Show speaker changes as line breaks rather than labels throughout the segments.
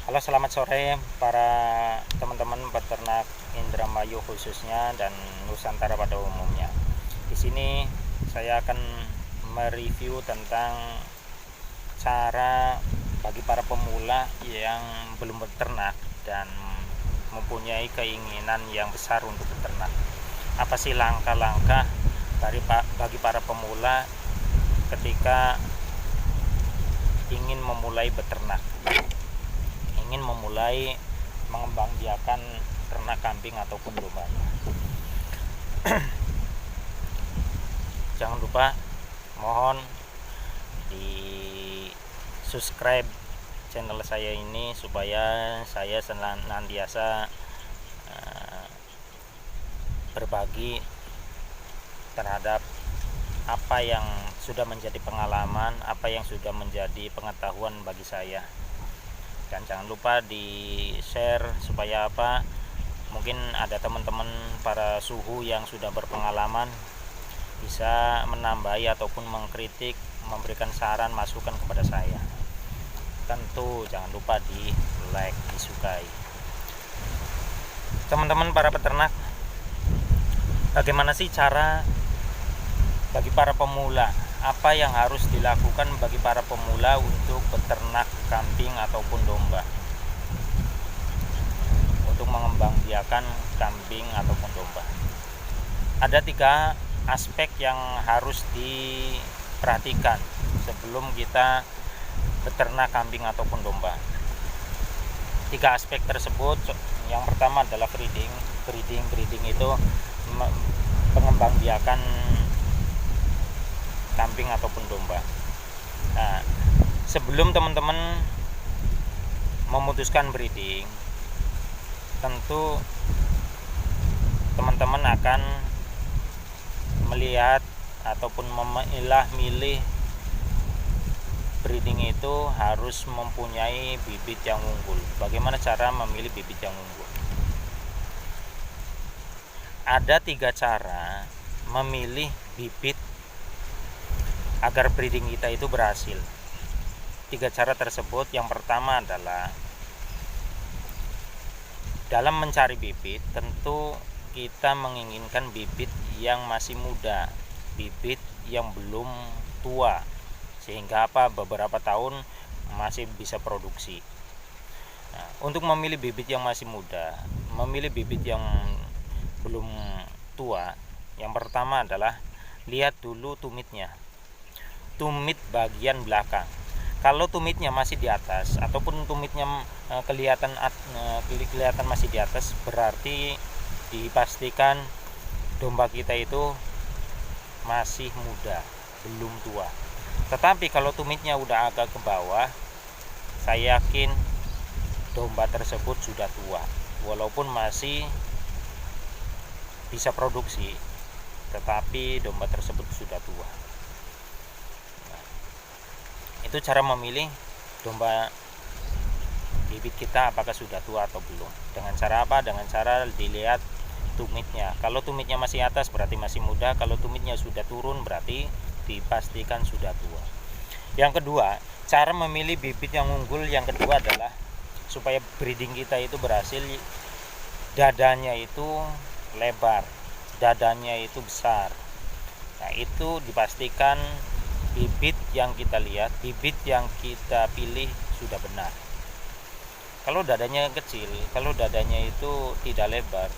Halo, selamat sore para teman-teman peternak Indramayu khususnya dan Nusantara pada umumnya. Di sini saya akan mereview tentang cara bagi para pemula yang belum beternak dan mempunyai keinginan yang besar untuk beternak. Apa sih langkah-langkah bagi para pemula ketika ingin memulai beternak, ingin memulai mengembangbiakan ternak kambing ataupun domba. Jangan lupa, mohon di subscribe channel saya ini supaya saya senantiasa berbagi terhadap apa yang sudah menjadi pengalaman, apa yang sudah menjadi pengetahuan bagi saya. Dan jangan lupa di share supaya apa, mungkin ada teman-teman para suhu yang sudah berpengalaman bisa menambahi ataupun mengkritik, memberikan saran masukan kepada saya. Tentu jangan lupa di like, disukai. Teman-teman para peternak, bagaimana sih cara bagi para pemula? Apa yang harus dilakukan bagi para pemula untuk beternak kambing ataupun domba, untuk mengembangbiakan kambing ataupun domba? Ada 3 aspek yang harus diperhatikan sebelum kita beternak kambing ataupun domba. 3 aspek tersebut, yang pertama adalah breeding itu pengembangbiakan kambing ataupun domba. Nah, sebelum teman-teman memutuskan breeding, tentu teman-teman akan melihat ataupun memilah-milih. Breeding itu harus mempunyai bibit yang unggul. Bagaimana cara memilih bibit yang unggul? Ada 3 cara memilih bibit agar breeding kita itu berhasil. 3 cara tersebut, yang pertama adalah dalam mencari bibit, tentu kita menginginkan bibit yang masih muda, bibit yang belum tua, sehingga apa, beberapa tahun masih bisa produksi. Nah, untuk memilih bibit yang masih muda, memilih bibit yang belum tua, yang pertama adalah lihat dulu tumitnya, tumit bagian belakang. Kalau tumitnya masih di atas ataupun tumitnya kelihatan masih di atas, berarti dipastikan domba kita itu masih muda, belum tua. Tetapi kalau tumitnya udah agak ke bawah, saya yakin domba tersebut sudah tua. Walaupun masih bisa produksi, tetapi domba tersebut sudah tua. Nah, itu cara memilih domba bibit kita apakah sudah tua atau belum. Dengan cara apa? Dengan cara dilihat tumitnya. Kalau tumitnya masih atas berarti masih muda, kalau tumitnya sudah turun berarti dipastikan sudah tua. Yang kedua, cara memilih bibit yang unggul yang kedua adalah supaya breeding kita itu berhasil, dadanya itu lebar, dadanya itu besar. Nah, itu dipastikan bibit yang kita lihat, bibit yang kita pilih sudah benar. Kalau dadanya kecil, kalau dadanya itu tidak lebar,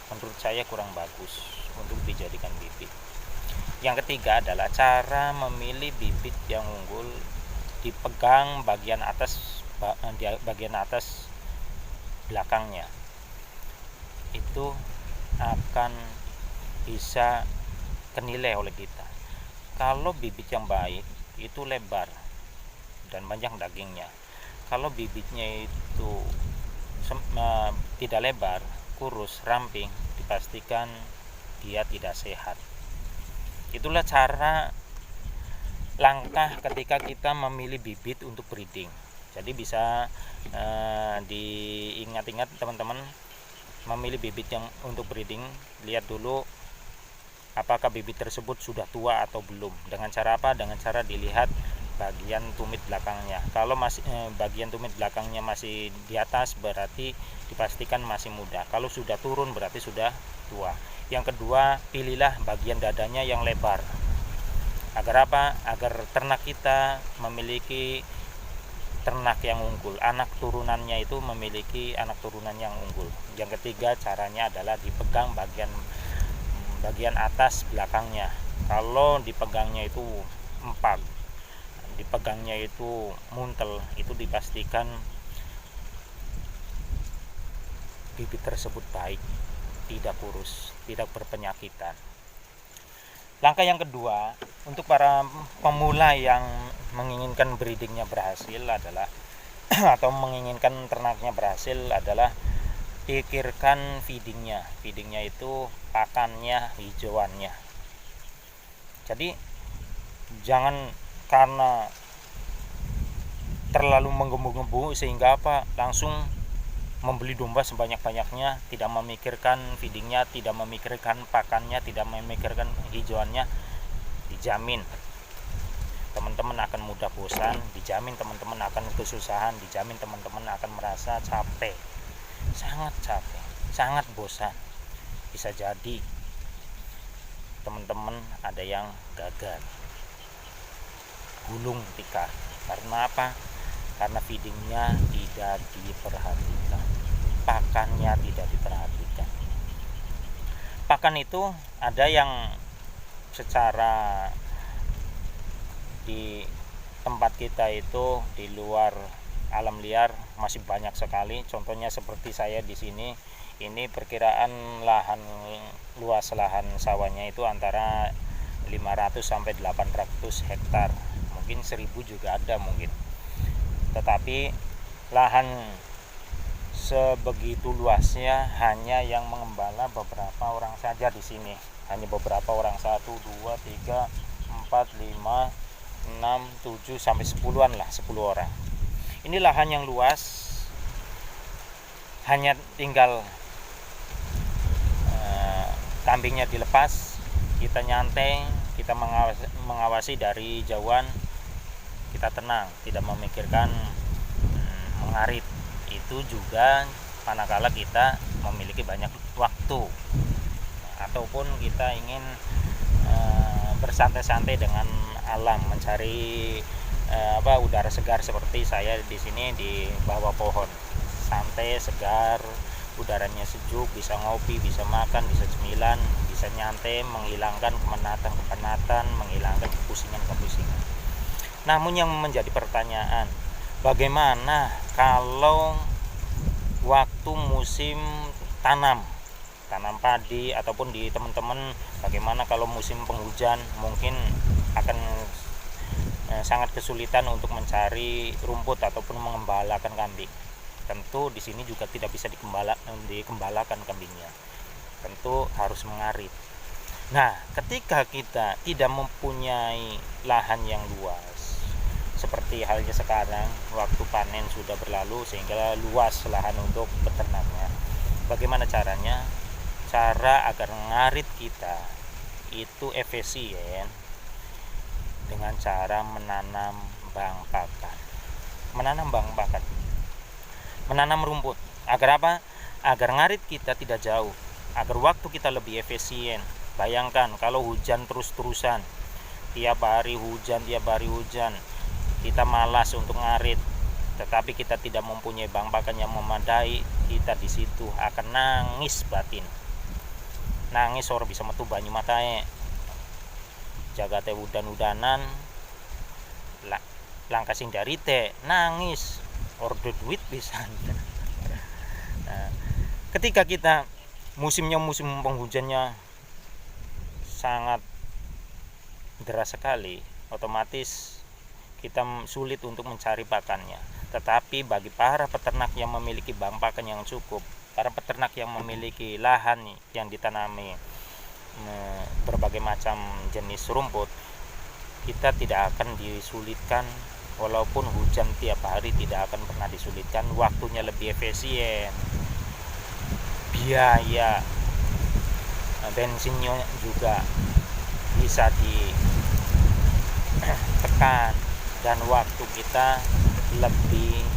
menurut saya kurang bagus untuk dijadikan bibit. Yang ketiga adalah cara memilih bibit yang unggul, dipegang bagian atas belakangnya. Itu akan bisa kenilai oleh kita. Kalau bibit yang baik itu lebar dan banyak dagingnya. Kalau bibitnya itu tidak lebar, kurus, ramping, dipastikan dia tidak sehat. Itulah cara langkah ketika kita memilih bibit untuk breeding. Jadi bisa diingat-ingat teman-teman, memilih bibit yang untuk breeding, lihat dulu apakah bibit tersebut sudah tua atau belum. Dengan cara apa? Dengan cara dilihat bagian tumit belakangnya. Kalau masih bagian tumit belakangnya masih di atas, berarti dipastikan masih muda. Kalau sudah turun berarti sudah tua. Yang kedua, pilihlah bagian dadanya yang lebar. Agar apa? Agar ternak kita memiliki ternak yang unggul, anak turunannya itu memiliki anak turunan yang unggul. Yang ketiga, caranya adalah dipegang bagian atas belakangnya. Kalau dipegangnya itu empag, dipegangnya itu muntel, itu dipastikan bibit tersebut baik, tidak kurus, tidak berpenyakitan. Langkah yang kedua, untuk para pemula yang menginginkan breedingnya berhasil adalah atau menginginkan ternaknya berhasil adalah pikirkan feedingnya. Feedingnya itu pakannya, hijauannya. Jadi jangan karena terlalu menggebu-gebu sehingga langsung membeli domba sebanyak-banyaknya, tidak memikirkan feedingnya, tidak memikirkan pakannya, tidak memikirkan hijauannya. Dijamin teman-teman akan mudah bosan, dijamin teman-teman akan kesusahan, dijamin teman-teman akan merasa capek, sangat capek, sangat bosan. Bisa jadi teman-teman ada yang gagal, gulung tikar. Karena apa? Karena feedingnya tidak diperhatikan, pakannya tidak diperhatikan. Pakan itu ada yang secara di tempat kita itu di luar alam liar masih banyak sekali. Contohnya seperti saya di sini, ini perkiraan luas lahan sawahnya itu antara 500 sampai 800 hektar. Mungkin 1000 juga ada mungkin. Tetapi lahan sebegitu luasnya hanya yang mengembala beberapa orang saja di sini. Hanya beberapa orang, 1, 2, 3, 4, 5, 6, 7 sampai 10-an lah, 10 orang. Ini lahan yang luas, hanya tinggal kambingnya dilepas, kita nyantai, kita mengawasi dari jauhan, kita tenang, tidak memikirkan mengarit. Itu juga manakala kita memiliki banyak waktu ataupun kita ingin bersantai-santai dengan alam, mencari udara segar seperti saya di sini di bawah pohon, santai, segar, udaranya sejuk, bisa ngopi, bisa makan, bisa cemilan, bisa nyantai, menghilangkan kepenatan, menghilangkan kepusingan. Namun yang menjadi pertanyaan, bagaimana kalau waktu musim tanam padi ataupun di teman-teman, bagaimana kalau musim penghujan mungkin akan sangat kesulitan untuk mencari rumput ataupun mengembalakan kambing. Tentu di sini juga tidak bisa dikembalakan kambingnya, tentu harus mengarit. Nah, ketika kita tidak mempunyai lahan yang luas, seperti halnya sekarang waktu panen sudah berlalu sehingga luas lahan untuk peternaknya, bagaimana caranya? Cara agar ngarit kita itu efisien dengan cara menanam bang pakan, menanam rumput. Agar apa? Agar ngarit kita tidak jauh, agar waktu kita lebih efisien. Bayangkan kalau hujan terus-terusan, tiap hari hujan, kita malas untuk ngarit, tetapi kita tidak mempunyai bang pakan yang memadai, kita di situ akan nangis batin. Nangis orang bisa metu banyu matae, jaga teh udan-udanan, langkah sing dari teh nangis order duit bisa. Nah, ketika kita musim penghujannya sangat deras sekali, otomatis kita sulit untuk mencari pakannya. Tetapi bagi para peternak yang memiliki bang pakan yang cukup, para peternak yang memiliki lahan yang ditanami berbagai macam jenis rumput, kita tidak akan disulitkan. Walaupun hujan tiap hari tidak akan pernah disulitkan, waktunya lebih efisien, biaya bensinnya juga bisa ditekan, dan waktu kita lebih